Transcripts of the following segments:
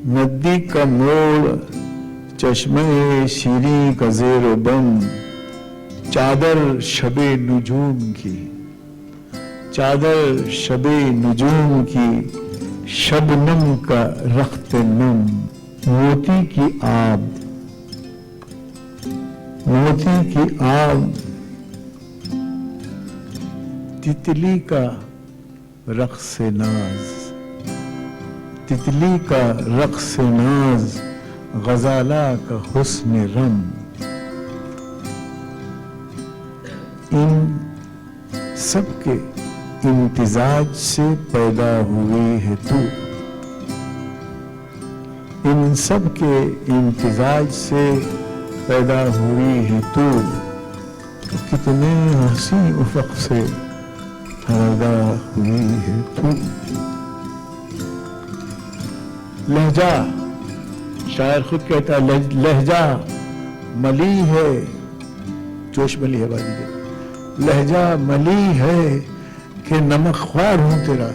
ندی کا موڑ چشمے شیریں کا زیر و بم، چادر شب نجوم کی، چادر شب نجوم کی، شبنم کا رخت نم، موتی کی آب، موتی کی آب، تتلی کا رقص ناز، تتلی کا رقص ناز، غزالہ کا حسن رم، ان سب کے امتزاج سے پیدا ہوئی ہے تو، ان سب کے امتزاج سے پیدا ہوئی ہے تو، کتنے حسین افق سے پیدا ہوئی ہے تو۔ لہجہ، شاعر خود کہتا ہے لہجہ ملی ہے، جوش ملی ہے بازی کے، لہجہ ملی ہے کہ نمک خوار ہوں تیرا،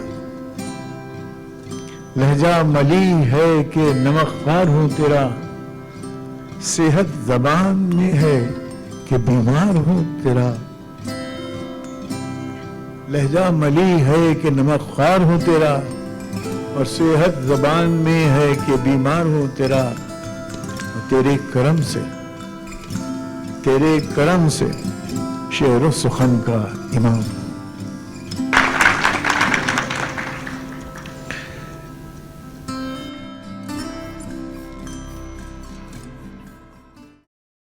لہجہ ملی ہے کہ نمک خوار ہوں تیرا، صحت زبان میں ہے کہ بیمار ہوں تیرا، لہجہ ملی ہے کہ نمک خوار ہوں تیرا، اور صحت زبان میں ہے کہ بیمار ہوں تیرا، اور تیرے کرم سے، تیرے کرم سے شعر و سخن کا امام